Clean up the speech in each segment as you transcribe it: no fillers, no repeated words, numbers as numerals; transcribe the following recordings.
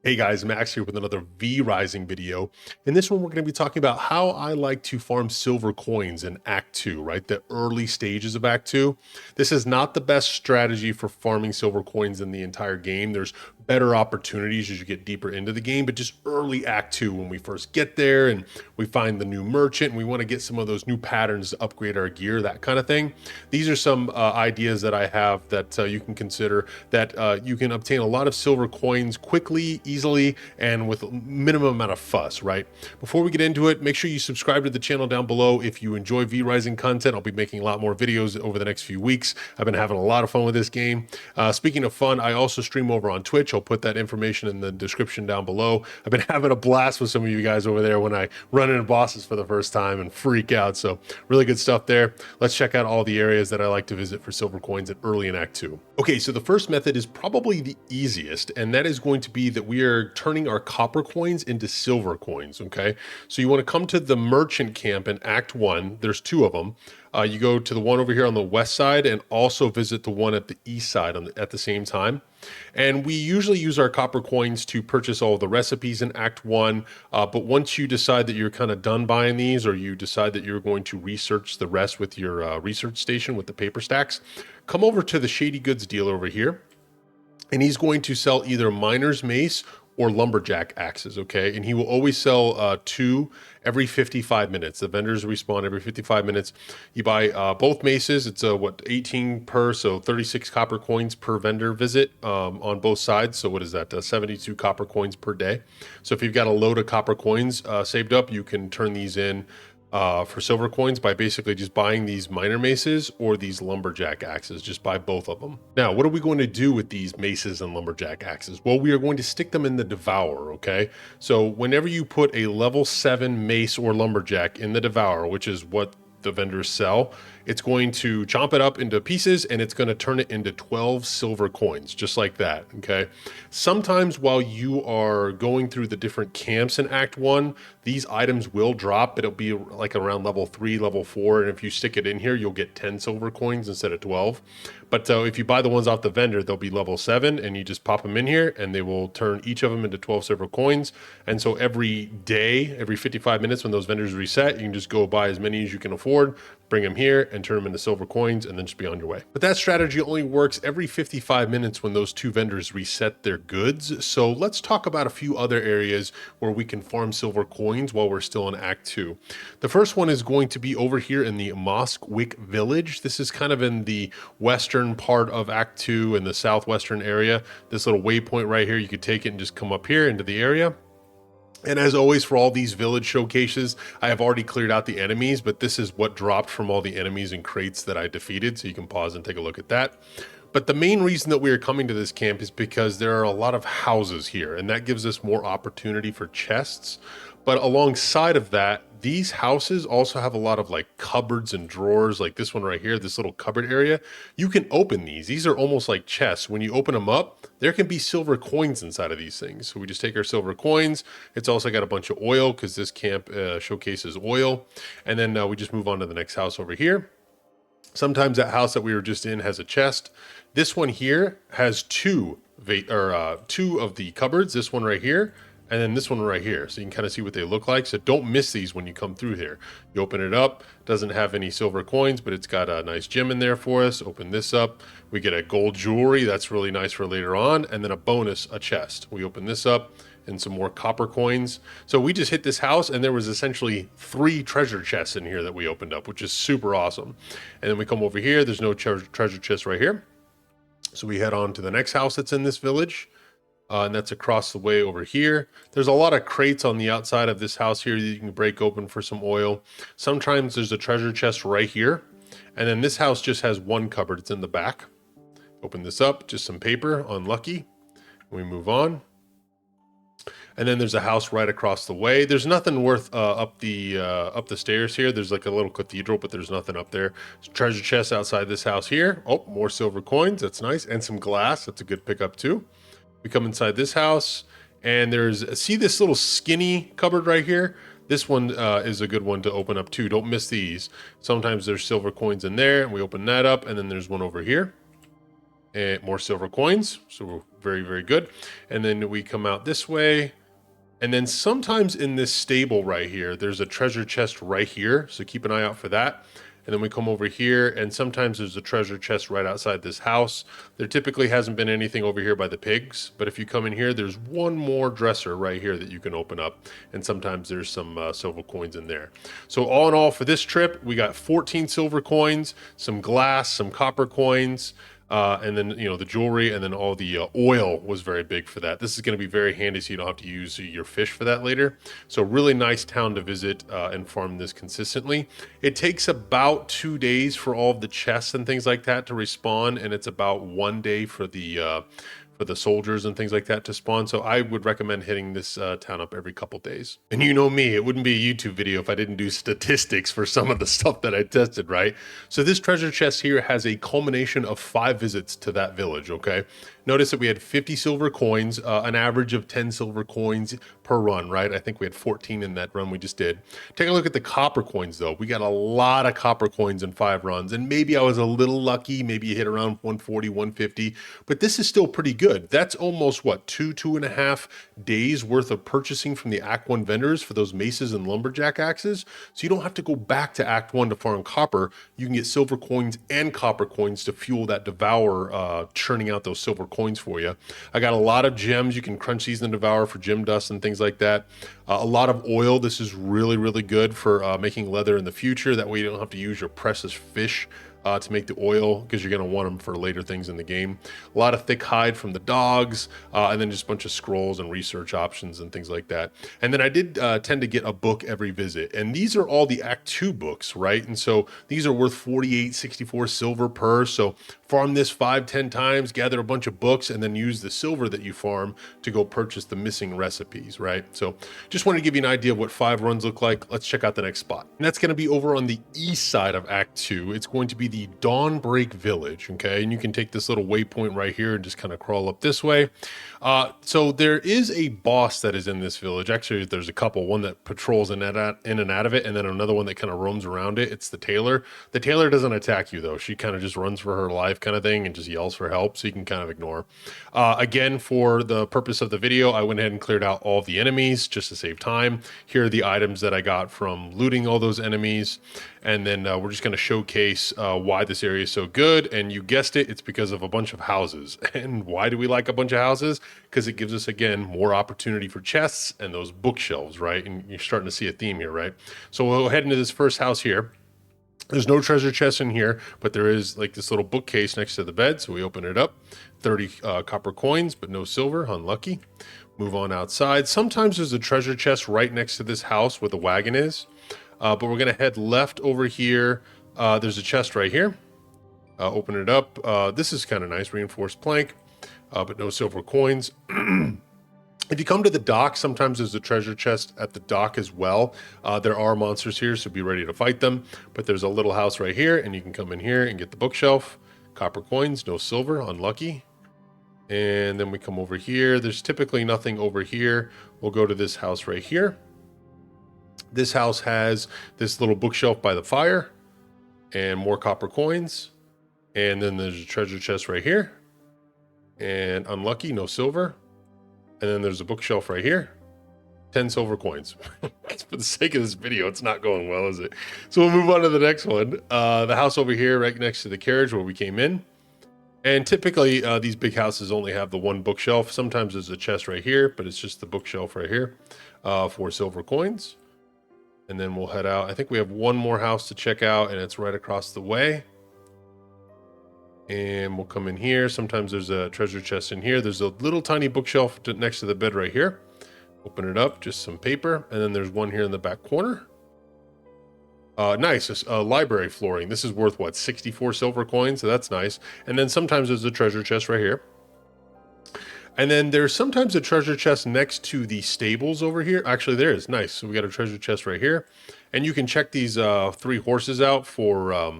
Hey guys, Max here with another V Rising video. In this one, we're going to be talking about how I like to farm silver coins in Act 2, right? The early stages of Act 2. This is not the best strategy for farming silver coins in the entire game. There's better opportunities as you get deeper into the game, but just early Act 2 when we first get there and we find the new merchant and we want to get some of those new patterns to upgrade our gear, that kind of thing. These are some ideas that I have that you can consider that you can obtain a lot of silver coins quickly, easily, and with a minimum amount of fuss, right? Before we get into it, make sure you subscribe to the channel down below. If you enjoy V Rising content, I'll be making a lot more videos over the next few weeks. I've been having a lot of fun with this game. Speaking of fun, I also stream over on Twitch. I'll put that information in the description down below. I've been having a blast with some of you guys over there when I run into bosses for the first time and freak out. So really good stuff there. Let's check out all the areas that I like to visit for silver coins early in Act 2. Okay, so the first method is probably the easiest, and that is going to be that we are turning our copper coins into silver coins, okay? So you want to come to the merchant camp in Act 1. There's two of them. You go to the one over here on the west side and also visit the one at the east side at the same time. And we usually use our copper coins to purchase all the recipes in Act 1. But once you decide that you're kind of done buying these, or you decide that you're going to research the rest with your research station with the paper stacks, come over to the Shady Goods dealer over here. And he's going to sell either miner's mace or lumberjack axes, okay? And he will always sell two every 55 minutes. The vendors respawn every 55 minutes. You buy both maces. It's 18 per, so 36 copper coins per vendor visit on both sides. So what is that? 72 copper coins per day. So if you've got a load of copper coins saved up, you can turn these in for silver coins by basically just buying these miner maces or these lumberjack axes. Just buy both of them. Now, what are we going to do with these maces and lumberjack axes? Well, we are going to stick them in the Devourer, okay? So whenever you put a level 7 mace or lumberjack in the Devourer, which is what the vendors sell, it's going to chomp it up into pieces and it's going to turn it into 12 silver coins, just like that, okay? Sometimes while you are going through the different camps in Act 1, these items will drop, but it'll be like around level 3, level 4, and if you stick it in here, you'll get 10 silver coins instead of 12. But if you buy the ones off the vendor, they'll be level 7, and you just pop them in here, and they will turn each of them into 12 silver coins. And so every day, every 55 minutes when those vendors reset, you can just go buy as many as you can afford, bring them here, and turn them into silver coins, and then just be on your way. But that strategy only works every 55 minutes when those two vendors reset their goods. So let's talk about a few other areas where we can farm silver coins while we're still in Act 2. The first one is going to be over here in the Mosswick Village. This is kind of in the western part of Act 2 in the southwestern area. This little waypoint right here, you could take it and just come up here into the area. And as always, for all these village showcases, I have already cleared out the enemies, but this is what dropped from all the enemies and crates that I defeated, so you can pause and take a look at that. But the main reason that we are coming to this camp is because there are a lot of houses here, and that gives us more opportunity for chests. But alongside of that, these houses also have a lot of like cupboards and drawers, like this one right here, this little cupboard area. You can open these. These are almost like chests. When you open them up, there can be silver coins inside of these things. So we just take our silver coins. It's also got a bunch of oil because this camp showcases oil. And then we just move on to the next house over here. Sometimes that house that we were just in has a chest. This one here has two of the cupboards. This one right here, and then this one right here. So you can kind of see what they look like. So don't miss these when you come through here. You open it up, doesn't have any silver coins, but it's got a nice gem in there for us. Open this up. We get a gold jewelry. That's really nice for later on. And then a bonus, a chest. We open this up and some more copper coins. So we just hit this house and there was essentially 3 treasure chests in here that we opened up, which is super awesome. And then we come over here. There's no treasure chest right here. So we head on to the next house that's in this village. And that's across the way over here. There's a lot of crates on the outside of this house here that you can break open for some oil. Sometimes there's a treasure chest right here. And then this house just has one cupboard. It's in the back. Open this up, just some paper, unlucky. We move on. And then there's a house right across the way. There's nothing worth up the stairs here. There's like a little cathedral, but there's nothing up there. There's treasure chest outside this house here. Oh, more silver coins. That's nice. And some glass. That's a good pickup too. We come inside this house and see this little skinny cupboard right here? This one is a good one to open up too. Don't miss these. Sometimes there's silver coins in there and we open that up, and then there's one over here. And more silver coins. So we're very, very good. And then we come out this way. And then sometimes in this stable right here, there's a treasure chest right here. So keep an eye out for that. And then we come over here, and sometimes there's a treasure chest right outside this house. There typically hasn't been anything over here by the pigs, but if you come in here, there's one more dresser right here that you can open up, and sometimes there's some silver coins in there. So all in all, for this trip, we got 14 silver coins, some glass, some copper coins, and then, you know, the jewelry, and then all the oil was very big for that. This is going to be very handy so you don't have to use your fish for that later. So really nice town to visit and farm this consistently. It takes about 2 days for all of the chests and things like that to respawn, and it's about 1 day for the soldiers and things like that to spawn. So I would recommend hitting this town up every couple days. And you know me, it wouldn't be a YouTube video if I didn't do statistics for some of the stuff that I tested, right? So this treasure chest here has a culmination of 5 visits to that village, okay? Notice that we had 50 silver coins, an average of 10 silver coins per run, right? I think we had 14 in that run we just did. Take a look at the copper coins though. We got a lot of copper coins in 5 runs, and maybe I was a little lucky, maybe you hit around 140, 150, but this is still pretty good. That's almost what, 2.5 days worth of purchasing from the Act 1 vendors for those maces and lumberjack axes. So you don't have to go back to Act 1 to farm copper. You can get silver coins and copper coins to fuel that devour, churning out those silver coins for you. I got a lot of gems. You can crunch these in the devour for gem dust and things like that. A lot of oil. This is really, really good for making leather in the future. That way you don't have to use your precious fish to make the oil, because you're going to want them for later things in the game. A lot of thick hide from the dogs, and then just a bunch of scrolls and research options and things like that. And then I did tend to get a book every visit, and these are all the Act 2 books, right? And so these are worth 48, 64 silver per. So farm this 5-10 times, gather a bunch of books, and then use the silver that you farm to go purchase the missing recipes, right? So just wanted to give you an idea of what 5 runs look like. Let's check out the next spot. And that's going to be over on the east side of Act 2. It's going to be the Dawnbreak Village, okay? And you can take this little waypoint right here and just kind of crawl up this way. So there is a boss that is in this village. Actually, there's a couple. One that patrols in and out of it, and then another one that kind of roams around it. It's the tailor. The tailor doesn't attack you, though. She kind of just runs for her life kind of thing and just yells for help, so you can kind of ignore. Again, for the purpose of the video, I went ahead and cleared out all of the enemies just to save time. Here are the items that I got from looting all those enemies. And then we're just going to showcase why this area is so good. And you guessed it, it's because of a bunch of houses. And why do we like a bunch of houses? Because it gives us, again, more opportunity for chests and those bookshelves, right? And you're starting to see a theme here, right? So we'll head into this first house here. There's no treasure chest in here, but there is like this little bookcase next to the bed. So we open it up. 30 copper coins, but no silver. Unlucky. Move on outside. Sometimes there's a treasure chest right next to this house where the wagon is. But we're going to head left over here. There's a chest right here. Open it up. This is kind of nice. Reinforced plank, but no silver coins. If you come to the dock, sometimes there's a treasure chest at the dock as well. There are monsters here, so be ready to fight them. But there's a little house right here, and you can come in here and get the bookshelf. Copper coins, no silver, unlucky. And then we come over here. There's typically nothing over here. We'll go to this house right here. This house has this little bookshelf by the fire and more copper coins. And then there's a treasure chest right here. And unlucky, no silver. And then there's a bookshelf right here. 10 silver coins. For the sake of this video, it's not going well, is it? So we'll move on to the next one. The house over here right next to the carriage where we came in. And typically these big houses only have the one bookshelf. Sometimes there's a chest right here, but it's just the bookshelf right here for silver coins. And then we'll head out. I think we have one more house to check out, and it's right across the way. And we'll come in here. Sometimes there's a treasure chest in here. There's a little tiny bookshelf next to the bed right here. Open it up, just some paper. And then there's one here in the back corner. Nice, library flooring. This is worth, what, 64 silver coins? So that's nice. And then sometimes there's a treasure chest right here. And then there's sometimes a treasure chest next to the stables over here. Actually, there is. Nice. So we got a treasure chest right here. And you can check these 3 horses out for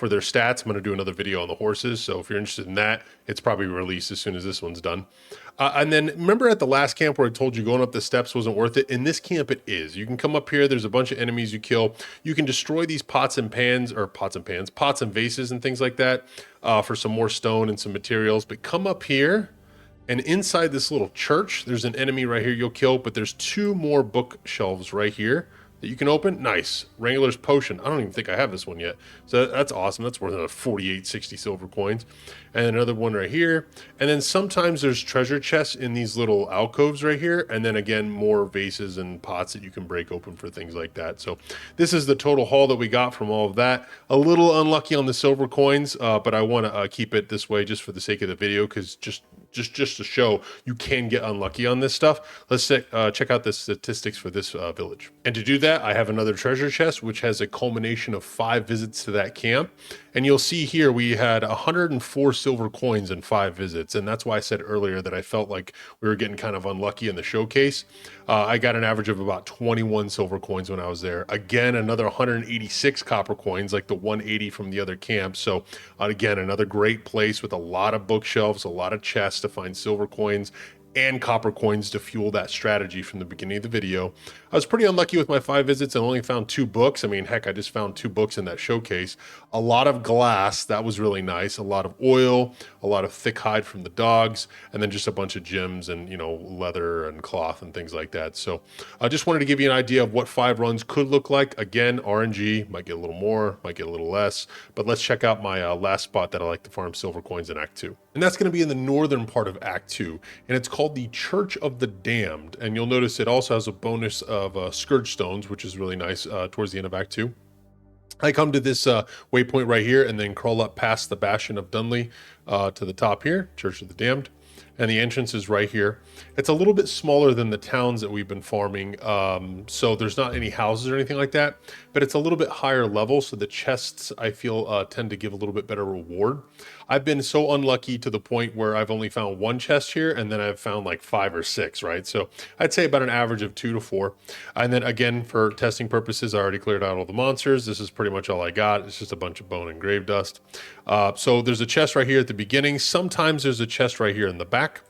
for their stats. I'm going to do another video on the horses, so if you're interested in that, it's probably released as soon as this one's done. And then remember at the last camp where I told you going up the steps wasn't worth it? In this camp it is. You can come up here, there's a bunch of enemies you kill. You can destroy these pots and vases and things like that for some more stone and some materials. But come up here, and inside this little church, there's an enemy right here you'll kill, but there's 2 more bookshelves right here that you can open. Nice. Wrangler's Potion. I don't even think I have this one yet. So that's awesome. That's worth 4860 silver coins. And another one right here. And then sometimes there's treasure chests in these little alcoves right here. And then again, more vases and pots that you can break open for things like that. So this is the total haul that we got from all of that. A little unlucky on the silver coins, but I want to keep it this way just for the sake of the video, because just to show you can get unlucky on this stuff. Let's check out the statistics for this village. And to do that, I have another treasure chest, which has a culmination of 5 visits to that camp. And you'll see here we had 104 silver coins in 5 visits. And that's why I said earlier that I felt like we were getting kind of unlucky in the showcase. I got an average of about 21 silver coins when I was there. Again, another 186 copper coins, like the 180 from the other camp. So again, another great place with a lot of bookshelves, a lot of chests to find silver coins and copper coins to fuel that strategy from the beginning of the video. I was pretty unlucky with my 5 visits and only found 2 books. I mean, heck, I just found 2 books in that showcase. A lot of glass, that was really nice. A lot of oil, a lot of thick hide from the dogs, and then just a bunch of gems and, you know, leather and cloth and things like that. So I just wanted to give you an idea of what 5 runs could look like. Again, RNG, might get a little more, might get a little less, but let's check out my last spot that I like to farm silver coins in Act 2. And that's going to be in the northern part of Act 2, and it's called the Church of the Damned. And you'll notice it also has a bonus of Scourge Stones, which is really nice towards the end of Act 2. I come to this waypoint right here and then crawl up past the Bastion of Dunley to the top here, Church of the Damned. And the entrance is right here. It's a little bit smaller than the towns that we've been farming, so there's not any houses or anything like that, but it's a little bit higher level, so the chests, I feel, tend to give a little bit better reward. I've been so unlucky to the point where I've only found 1 chest here, and then I've found like 5 or 6, right? So I'd say about an average of 2 to 4. And then again, for testing purposes, I already cleared out all the monsters. This is pretty much all I got. It's just a bunch of bone and grave dust. So there's a chest right here at the beginning. Sometimes there's a chest right here in the back.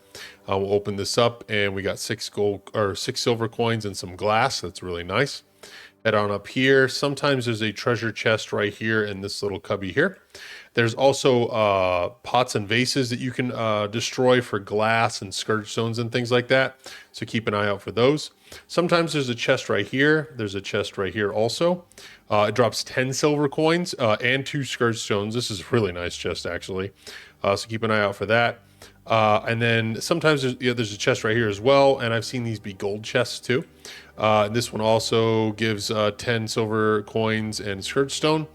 We'll open this up, and we got 6 silver coins and some glass. That's really nice. Head on up here. Sometimes there's a treasure chest right here in this little cubby here. There's also pots and vases that you can destroy for glass and scourge stones and things like that. So keep an eye out for those. Sometimes there's a chest right here. There's a chest right here also. It drops 10 silver coins and 2 scourge stones. This is a really nice chest, actually. So keep an eye out for that. And then sometimes there's a chest right here as well, and I've seen these be gold chests too. This one also gives 10 silver coins and scourge stone,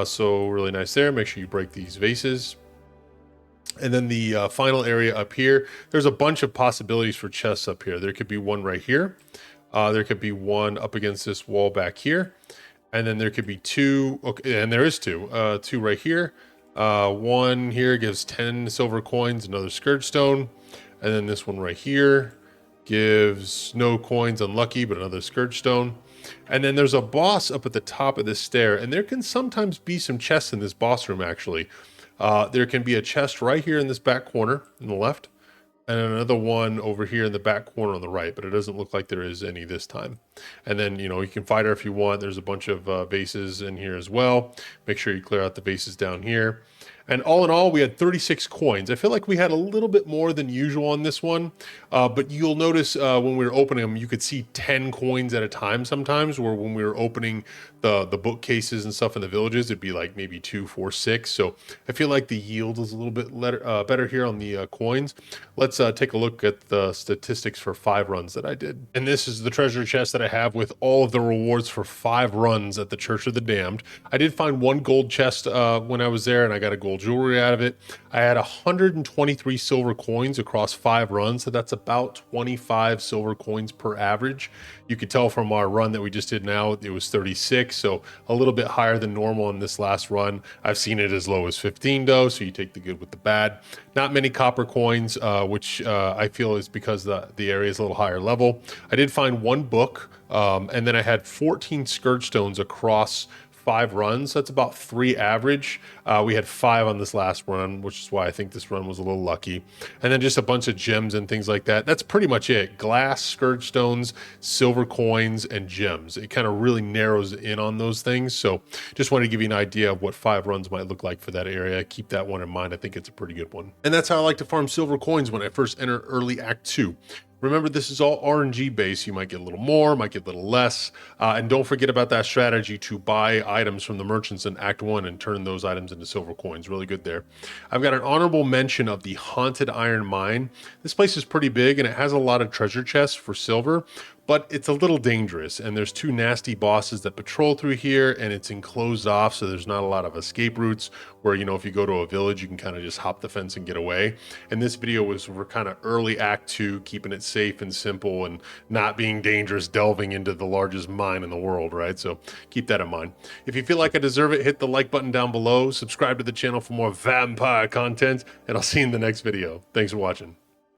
so really nice there. Make sure you break these vases. And then the final area up here, there's a bunch of possibilities for chests up here. There could be one right here. There could be one up against this wall back here, and then there could be 2. Okay, and there is 2. 2 right here. One here gives 10 silver coins, another scourge stone, and then this one right here gives no coins, unlucky, but another scourge stone. And then there's a boss up at the top of this stair, and there can sometimes be some chests in this boss room, actually. There can be a chest right here in this back corner on the left, and another one over here in the back corner on the right, but it doesn't look like there is any this time. And then, you know, you can fight her if you want. There's a bunch of vases in here as well. Make sure you clear out the vases down here. And all in all, we had 36 coins. I feel like we had a little bit more than usual on this one, but you'll notice when we were opening them, you could see 10 coins at a time sometimes, where when we were opening the bookcases and stuff in the villages, it'd be like maybe 2, 4, 6. So I feel like the yield is a little bit better here on the coins. Let's take a look at the statistics for 5 runs that I did. And this is the treasure chest that I have with all of the rewards for 5 runs at the Church of the Damned. I did find 1 gold chest when I was there, and I got a gold jewelry out of it. I had 123 silver coins across 5 runs, so that's about 25 silver coins per average. You could tell from our run that we just did now, it was 36, so a little bit higher than normal in this last run. I've seen it as low as 15 though, so you take the good with the bad. Not many copper coins, which I feel is because the area is a little higher level. I did find 1 book, and then I had 14 scourge stones across 5 runs. That's about 3 average. We had 5 on this last run, which is why I think this run was a little lucky. And then just a bunch of gems and things like that. That's pretty much it. Glass, scourge stones, silver coins, and gems. It kind of really narrows in on those things. So just wanted to give you an idea of what 5 runs might look like for that area. Keep that one in mind. I think it's a pretty good one. And that's how I like to farm silver coins when I first enter early Act 2. Remember, this is all RNG based. You might get a little more, might get a little less. And don't forget about that strategy to buy items from the merchants in Act 1 and turn those items into silver coins. Really good there. I've got an honorable mention of the Haunted Iron Mine. This place is pretty big and it has a lot of treasure chests for silver, but it's a little dangerous, and there's 2 nasty bosses that patrol through here, and it's enclosed off, so there's not a lot of escape routes where, you know, if you go to a village, you can kind of just hop the fence and get away. And this video was for kind of early Act 2, keeping it safe and simple and not being dangerous, delving into the largest mine in the world, right? So keep that in mind. If you feel like I deserve it, hit the like button down below, subscribe to the channel for more vampire content, and I'll see you in the next video. Thanks for watching.